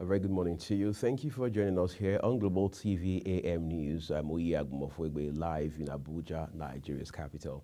A very good morning to you. Thank you for joining us here on Global TV AM News. I'm Oyi Agumofwegbe, live in Abuja, Nigeria's capital.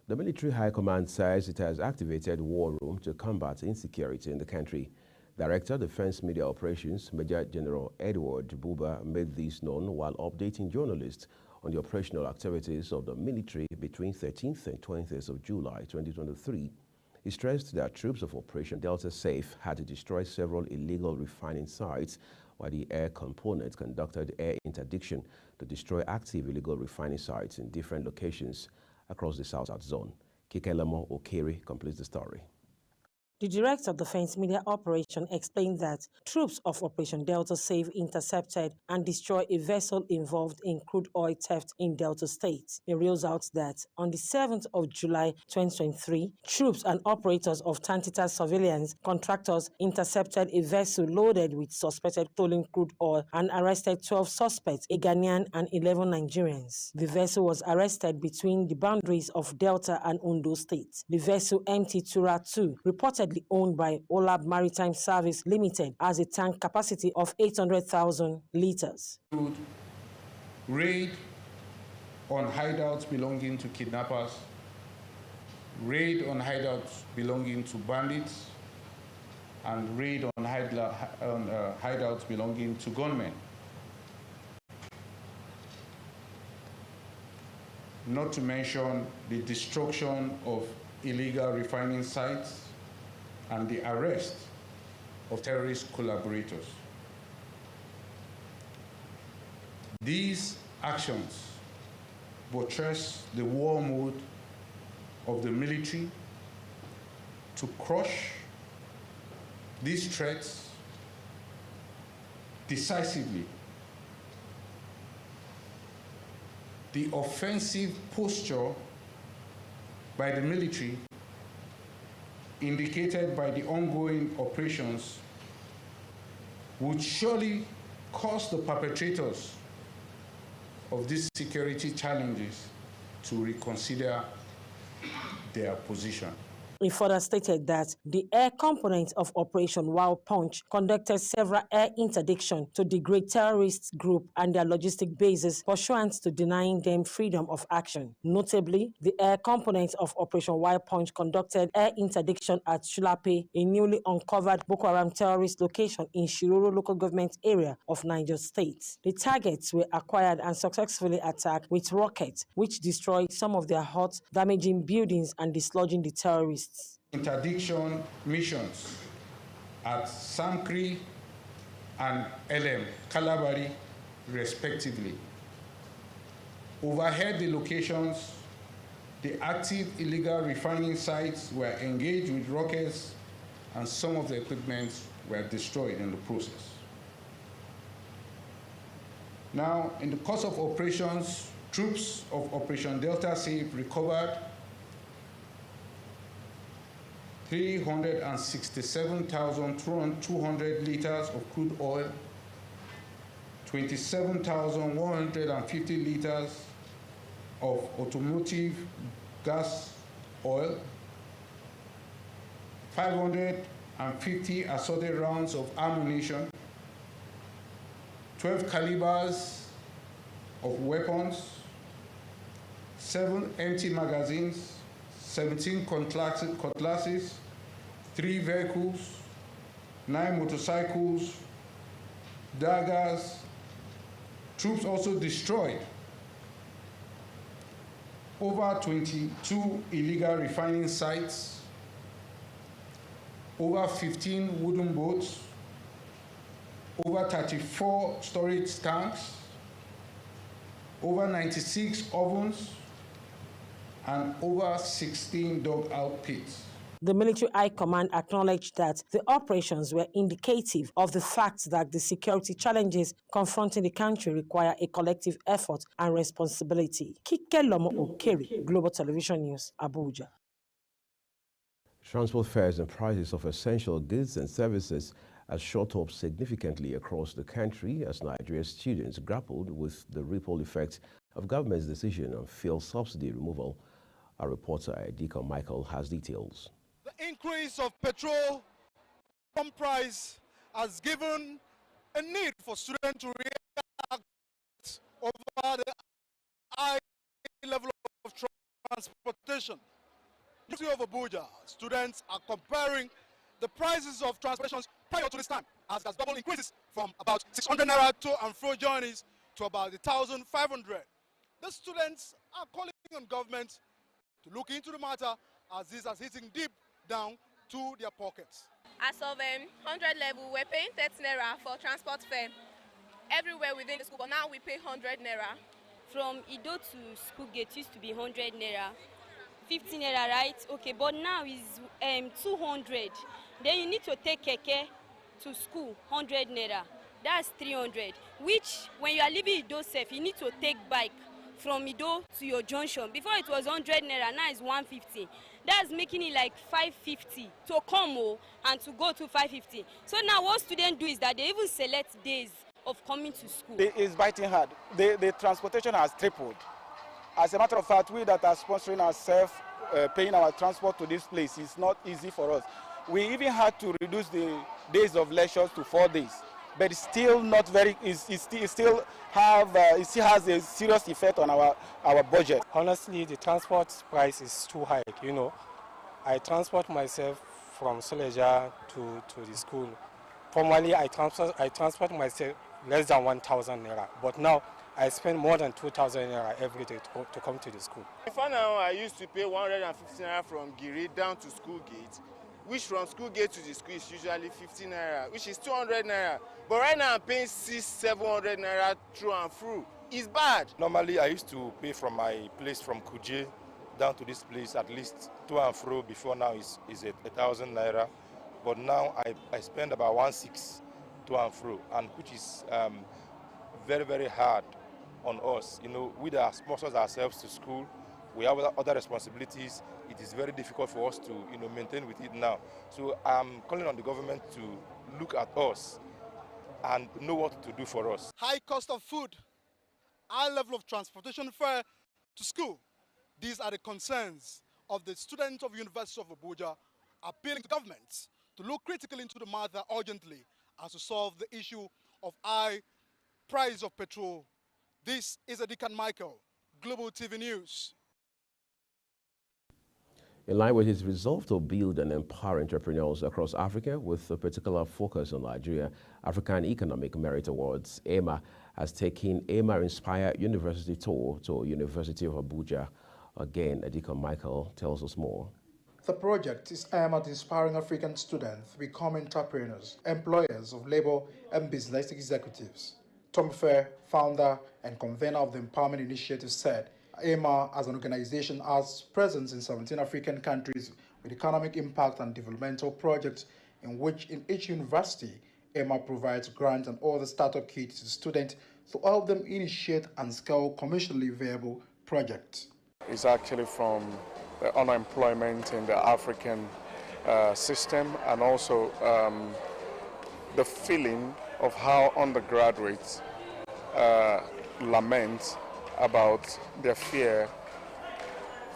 The military high command says it has activated war room to combat insecurity in the country. Director Defense Media Operations, Major General Edward Buba, made this known while updating journalists on the operational activities of the military between 13th and 20th of July 2023. He stressed that troops of Operation Delta Safe had to destroy several illegal refining sites, while the air component conducted air interdiction to destroy active illegal refining sites in different locations across the South Zone. Kikelemo Okere completes the story. The Director of Defense Media Operation explained that troops of Operation Delta Safe intercepted and destroyed a vessel involved in crude oil theft in Delta State. It reveals out that on the 7th of July 2023, troops and operators of Tantita Surveillance Contractors intercepted a vessel loaded with suspected stolen crude oil and arrested 12 suspects, a Ghanaian and 11 Nigerians. The vessel was arrested between the boundaries of Delta and Ondo State. The vessel MT Tura 2 reportedly owned by Olab Maritime Service Limited has a tank capacity of 800,000 liters. Raid on hideouts belonging to kidnappers, raid on hideouts belonging to bandits, and raid on hideouts belonging to gunmen. Not to mention the destruction of illegal refining sites and the arrest of terrorist collaborators. These actions buttress the war mode of the military to crush these threats decisively. The offensive posture by the military, indicated by the ongoing operations, would surely cause the perpetrators of these security challenges to reconsider their position. He further stated that the air component of Operation Wild Punch conducted several air interdiction to degrade terrorist group and their logistic bases pursuant to denying them freedom of action. Notably, the air component of Operation Wild Punch conducted air interdiction at Shulape, a newly uncovered Boko Haram terrorist location in Shiroro local government area of Niger State. The targets were acquired and successfully attacked with rockets, which destroyed some of their huts, damaging buildings and dislodging the terrorists. Interdiction missions at Sankri and LM Kalabari, respectively. Overhead the locations, the active illegal refining sites were engaged with rockets and some of the equipment were destroyed in the process. Now, in the course of operations, troops of Operation Delta Safe recovered 367,200 liters of crude oil, 27,150 liters of automotive gas oil, 550 assorted rounds of ammunition, 12 calibers of weapons, 7 empty magazines, 17 cutlasses, 3 vehicles, 9 motorcycles, daggers. Troops also destroyed over 22 illegal refining sites, over 15 wooden boats, over 34 storage tanks, over 96 ovens, and over 16 dug-out pits. The military high command acknowledged that the operations were indicative of the fact that the security challenges confronting the country require a collective effort and responsibility. Kikelemo Okere, Global Television News, Abuja. Transport fares and prices of essential goods and services has shot up significantly across the country as Nigeria's students grappled with the ripple effect of government's decision on fuel subsidy removal. Our reporter Edika Michael has details. The increase of petrol pump price has given a need for students to react over the high level of transportation. University of Abuja, students are comparing the prices of transportation prior to this time, as has double increases from about 600 naira to and fro journeys to about 1,500. The students are calling on government to look into the matter, as this is hitting deep down to their pockets. As of 100 level, we're paying 30 naira for transport fare everywhere within the school, but now we pay 100 naira. From Ido to school gate used to be 100 naira, 50 naira, right? Okay, but now is 200. Then you need to take keke to school, 100 naira. That's 300. Which, when you are leaving Ido safe, you need to take bike from Ido to your junction. Before it was 100 naira, now it's 150. That's making it like 550 to come and to go to 550. So now what students do is that they even select days of coming to school. It's biting hard. The transportation has tripled. As a matter of fact, we that are sponsoring ourselves, paying our transport to this place is not easy for us. We even had to reduce the days of lectures to 4 days, but it's still not very. It still has a serious effect on our budget. Honestly, the transport price is too high. You know, I transport myself from Suleja to the school. Formerly, I transport myself less than 1,000 naira, but now I spend more than 2,000 naira every day to come to the school. Before now, I used to pay 150 naira from Giri down to school gate, which from school gate to the school is usually 50 naira, which is 200 naira. But right now I'm paying 600-700 naira through and through. It's bad. Normally, I used to pay from my place from Kuje down to this place at least to and fro. Before now is 1,000 naira. But now I spend about 1,600 to and fro, and which is very, very hard on us. You know, we that sponsors ourselves to school, we have other responsibilities. It is very difficult for us to, maintain with it now. So I'm calling on the government to look at us and know what to do for us. High cost of food, high level of transportation fare to school. These are the concerns of the students of University of Abuja, appealing to government to look critically into the matter urgently as to solve the issue of high price of petrol. This is Adikan Michael, Global TV News. In line with his resolve to build and empower entrepreneurs across Africa with a particular focus on Nigeria, African Economic Merit Awards, EMA, has taken EMA Inspire University Tour to University of Abuja. Again, Adikan Michael tells us more. The project is aimed at inspiring African students to become entrepreneurs, employers of labor and business executives. Tom Fair, founder and convener of the Empowerment Initiative, said EMA as an organization has presence in 17 African countries with economic impact and developmental projects in which in each university, EMA provides grants and other startup kits to students to help them initiate and scale commercially viable projects. It's actually from the unemployment in the African system, and also the feeling of how undergraduates lament about their fear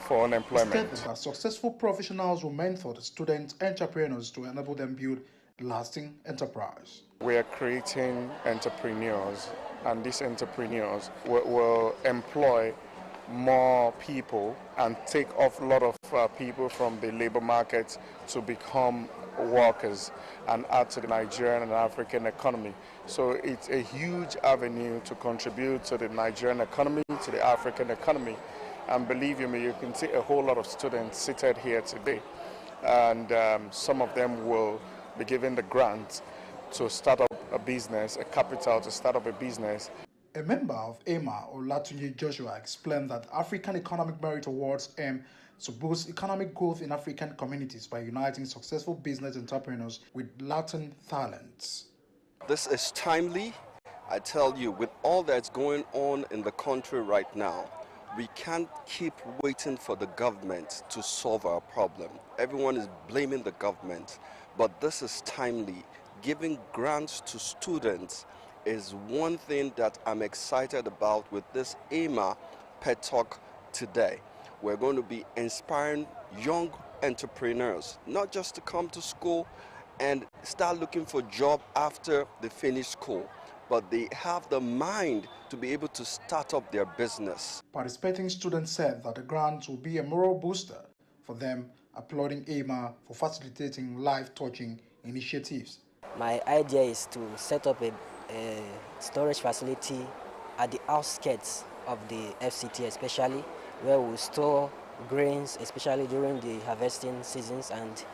for unemployment. That successful professionals will mentor the student entrepreneurs to enable them build lasting enterprise. We are creating entrepreneurs, and these entrepreneurs will employ more people and take off a lot of people from the labor market to become workers and add to the Nigerian and African economy. So it's a huge avenue to contribute to the Nigerian economy, to the African economy. And believe you me, you can see a whole lot of students seated here today. And some of them will be given the grant to start up a business, a capital to start up a business. A member of EMA, Olatunji Joshua, explained that African Economic Merit Awards aim to boost economic growth in African communities by uniting successful business entrepreneurs with latent talents. This is timely. I tell you, with all that's going on in the country right now, we can't keep waiting for the government to solve our problem. Everyone is blaming the government, but this is timely. Giving grants to students is one thing that I'm excited about with this EMA Pet Talk today. We're going to be inspiring young entrepreneurs, not just to come to school and start looking for a job after they finish school, but they have the mind to be able to start up their business. Participating students said that the grant will be a moral booster for them, applauding AMA for facilitating life-touching initiatives. My idea is to set up a storage facility at the outskirts of the FCT, especially where we store grains, especially during the harvesting seasons, and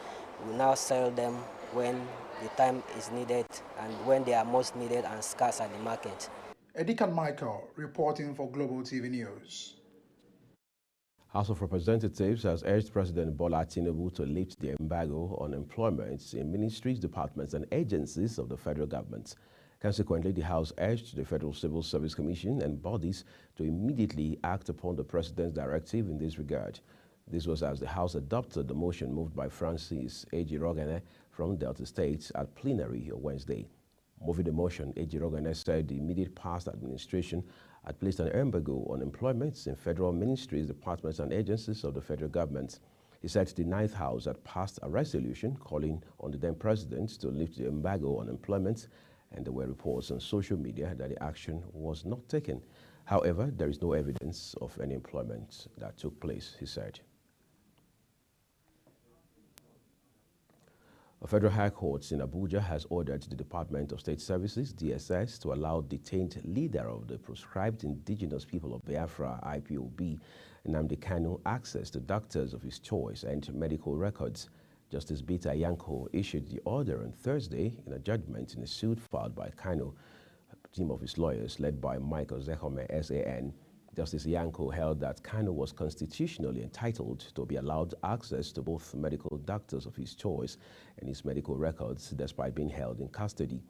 we now sell them when the time is needed and when they are most needed and scarce at the market. Edikan Michael reporting for Global TV News. House of Representatives has urged President Bola Tinubu to lift the embargo on employment in ministries, departments, and agencies of the federal government. Consequently, the House urged the Federal Civil Service Commission and bodies to immediately act upon the President's directive in this regard. This was as the House adopted the motion moved by Francis Ejirogene from Delta State at plenary on Wednesday. Moving the motion, Ejirogene said the immediate past administration had placed an embargo on employment in federal ministries, departments, and agencies of the federal government. He said the Ninth House had passed a resolution calling on the then president to lift the embargo on employment, and there were reports on social media that the action was not taken. However, there is no evidence of any employment that took place, he said. A federal high court in Abuja has ordered the Department of State Services, DSS, to allow detained leader of the proscribed indigenous people of Biafra, IPOB, Nnamdi Kanu, access to doctors of his choice and medical records. Justice Bita Yanko issued the order on Thursday in a judgment in a suit filed by Kanu, a team of his lawyers led by Michael Zekome, SAN. Justice Yanko held that Kanu was constitutionally entitled to be allowed access to both medical doctors of his choice and his medical records despite being held in custody.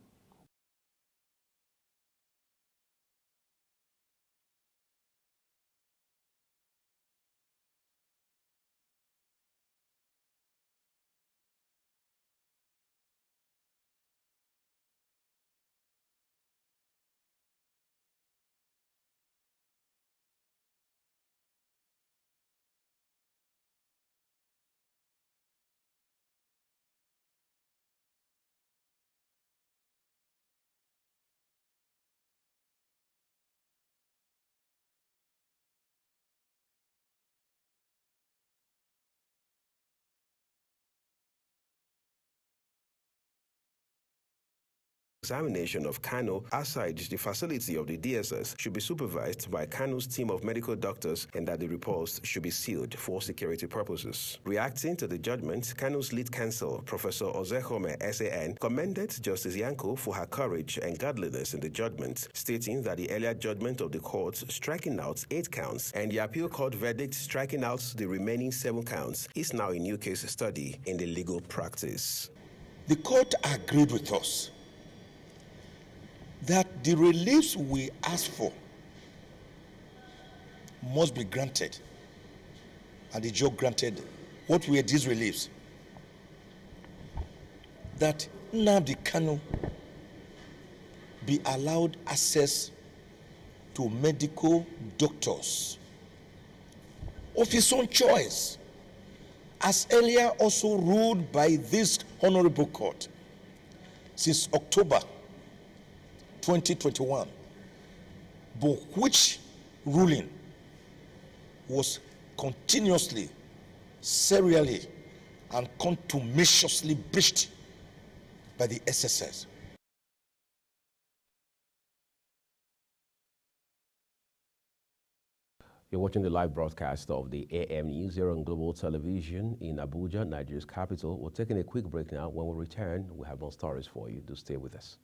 Examination of Kanu outside the facility of the DSS should be supervised by Kanu's team of medical doctors and that the reports should be sealed for security purposes. Reacting to the judgment, Kanu's lead counsel, Professor Ozehome, SAN, commended Justice Yanko for her courage and godliness in the judgment, stating that the earlier judgment of the court striking out 8 counts and the appeal court verdict striking out the remaining 7 counts is now a new case study in the legal practice. The court agreed with us that the reliefs we ask for must be granted, and the judge granted. What were these reliefs? That Nnamdi Kanu be allowed access to medical doctors of his own choice, as earlier also ruled by this honorable court since October 2021, but which ruling was continuously, serially, and contumaciously breached by the SSS. You're watching the live broadcast of the AM News here on Global Television in Abuja, Nigeria's capital. We're taking a quick break now. When we return, we have more stories for you. Do stay with us.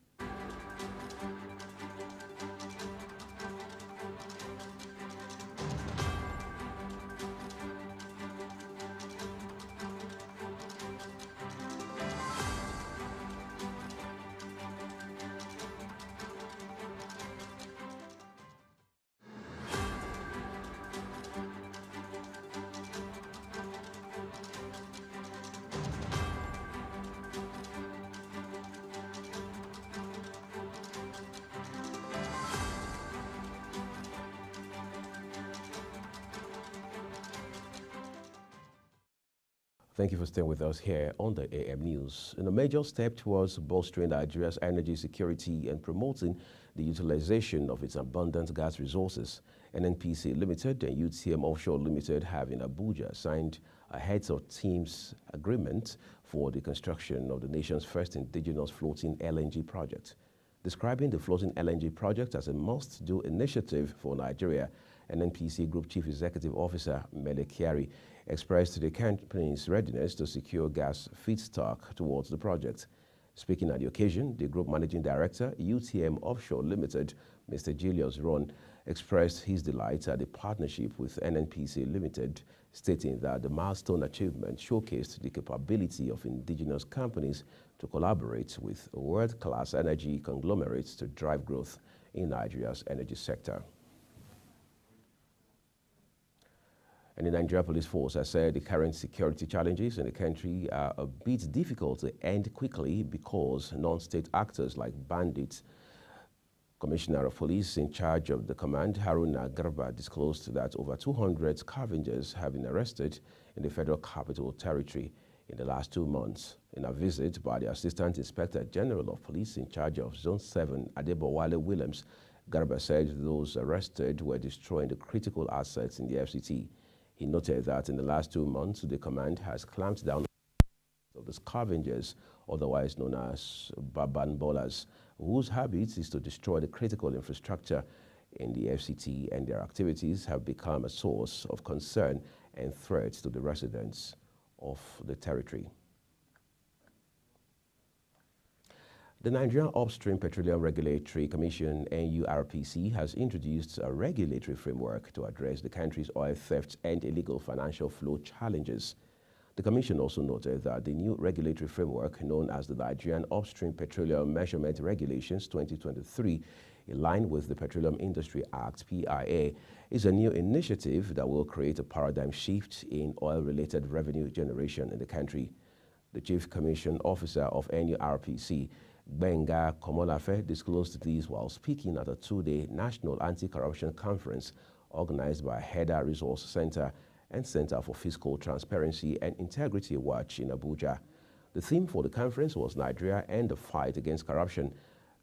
Thank you for staying with us here on the AM News. In a major step towards bolstering Nigeria's energy security and promoting the utilization of its abundant gas resources, NNPC Limited and UTM Offshore Limited have in Abuja signed a heads of teams agreement for the construction of the nation's first indigenous floating LNG project. Describing the floating LNG project as a must-do initiative for Nigeria, NNPC Group Chief Executive Officer Mele Kyari expressed the company's readiness to secure gas feedstock towards the project. Speaking at the occasion, the Group Managing Director, UTM Offshore Limited, Mr. Julius Ron, expressed his delight at the partnership with NNPC Limited, stating that the milestone achievement showcased the capability of indigenous companies to collaborate with world-class energy conglomerates to drive growth in Nigeria's energy sector. And the Nigeria Police Force has said the current security challenges in the country are a bit difficult to end quickly because non-state actors like bandits. Commissioner of Police in charge of the command, Haruna Garba, disclosed that over 200 scavengers have been arrested in the Federal Capital Territory in the last 2 months. In a visit by the Assistant Inspector General of Police in charge of Zone 7, Adebowale Williams, Garba said those arrested were destroying the critical assets in the FCT. He noted that in the last 2 months, the command has clamped down on the scavengers, otherwise known as Babanbolas, whose habit is to destroy the critical infrastructure in the FCT, and their activities have become a source of concern and threat to the residents of the territory. The Nigerian Upstream Petroleum Regulatory Commission, NURPC, has introduced a regulatory framework to address the country's oil theft and illegal financial flow challenges. The Commission also noted that the new regulatory framework, known as the Nigerian Upstream Petroleum Measurement Regulations 2023, in line with the Petroleum Industry Act, PIA, is a new initiative that will create a paradigm shift in oil-related revenue generation in the country. The Chief Commission Officer of NURPC, Benga Komolafe, disclosed these while speaking at a 2-day National Anti-Corruption Conference organized by HEDA Resource Center and Center for Fiscal Transparency and Integrity Watch in Abuja. The theme for the conference was Nigeria and the fight against corruption,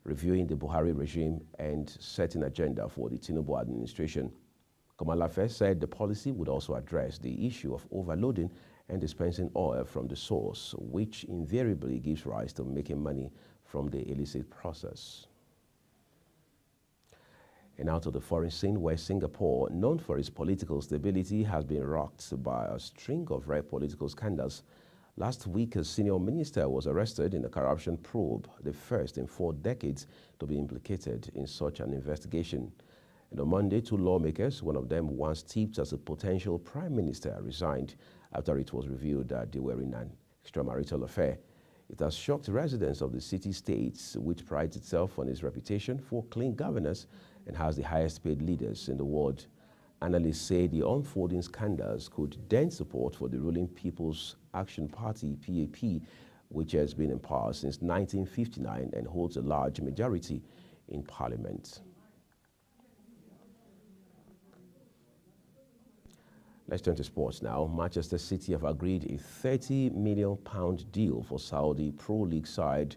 reviewing the Buhari regime and setting agenda for the Tinubu administration. Komolafe said the policy would also address the issue of overloading and dispensing oil from the source, which invariably gives rise to making money from the illicit process. And out of the foreign scene, where Singapore, known for its political stability, has been rocked by a string of rare political scandals. Last week, a senior minister was arrested in a corruption probe, the first in 4 decades to be implicated in such an investigation. And on Monday, 2 lawmakers, one of them once tipped as a potential prime minister, resigned after it was revealed that they were in an extramarital affair. It has shocked residents of the city-states, which prides itself on its reputation for clean governance and has the highest paid leaders in the world. Analysts say the unfolding scandals could dent support for the ruling People's Action Party, PAP, which has been in power since 1959 and holds a large majority in parliament. Let's turn to sports now. Manchester City have agreed a £30 million deal for Saudi Pro League side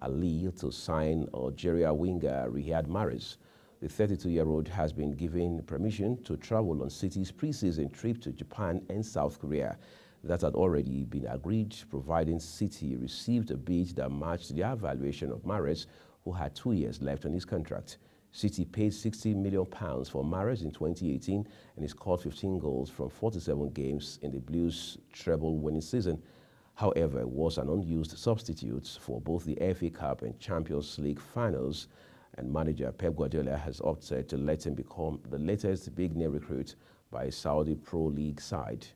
Al Ahly to sign Algeria winger Riyad Mahrez. The 32-year-old has been given permission to travel on City's pre-season trip to Japan and South Korea. That had already been agreed, providing City received a bid that matched the evaluation of Mahrez, who had 2 years left on his contract. City paid £60 million for Mahrez in 2018 and he scored 15 goals from 47 games in the Blues' treble-winning season. However, was an unused substitute for both the FA Cup and Champions League finals, and manager Pep Guardiola has opted to let him become the latest big-name recruit by a Saudi Pro League side.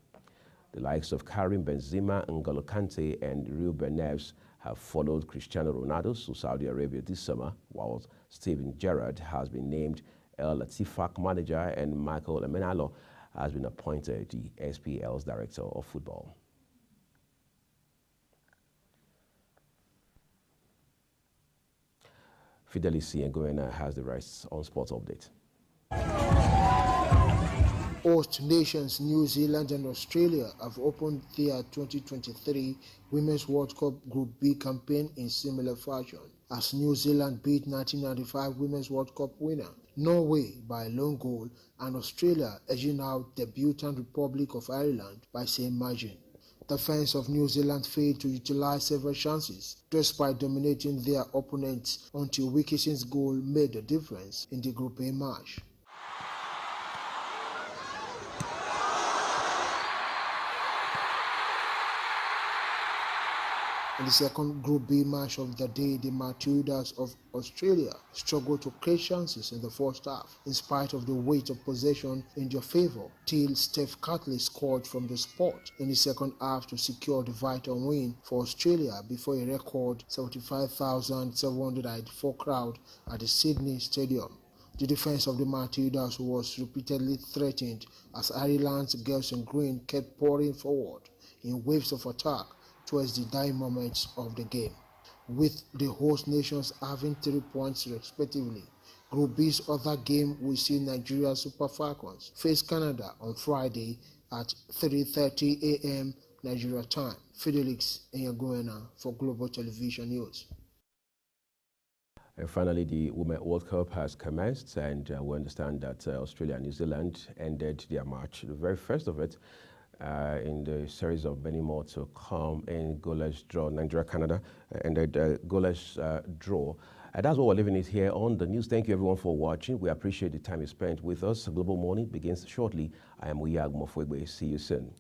The likes of Karim Benzema, N'Golo Kante, and Ruben Neves have followed Cristiano Ronaldo to Saudi Arabia this summer, while Steven Gerrard has been named El Latifaq manager and Michael Emenalo has been appointed the SPL's director of football. Fidelisi Ngoena has the rest on Sports Update. Host nations New Zealand and Australia have opened their 2023 Women's World Cup Group B campaign in similar fashion, as New Zealand beat 1995 Women's World Cup winner Norway by a lone goal and Australia edging out debutant Republic of Ireland by same margin. The fans of New Zealand failed to utilize several chances, despite dominating their opponents until Wilkinson's goal made the difference in the Group A match. In the second Group B match of the day, the Matildas of Australia struggled to create chances in the first half, in spite of the weight of possession in their favour, till Steph Catley scored from the spot in the second half to secure the vital win for Australia before a record 75,784 crowd at the Sydney Stadium. The defence of the Matildas was repeatedly threatened as Ireland's girls in green kept pouring forward in waves of attack towards the dying moments of the game, with the host nations having 3 points respectively. Group B's other game will see Nigeria Super Falcons face Canada on Friday at 3:30 a.m. Nigeria time. Fidelix Enyagoena for Global Television News. And finally, the Women's World Cup has commenced, and we understand that Australia and New Zealand ended their match, the very first of it, in the series of many more to come in goalless draw. Nigeria-Canada ended goalless draw. That's what we're leaving it here on the news. Thank you everyone for watching. We appreciate the time you spent with us. Global Morning begins shortly. I am Uyag Mofwegbe. See you soon.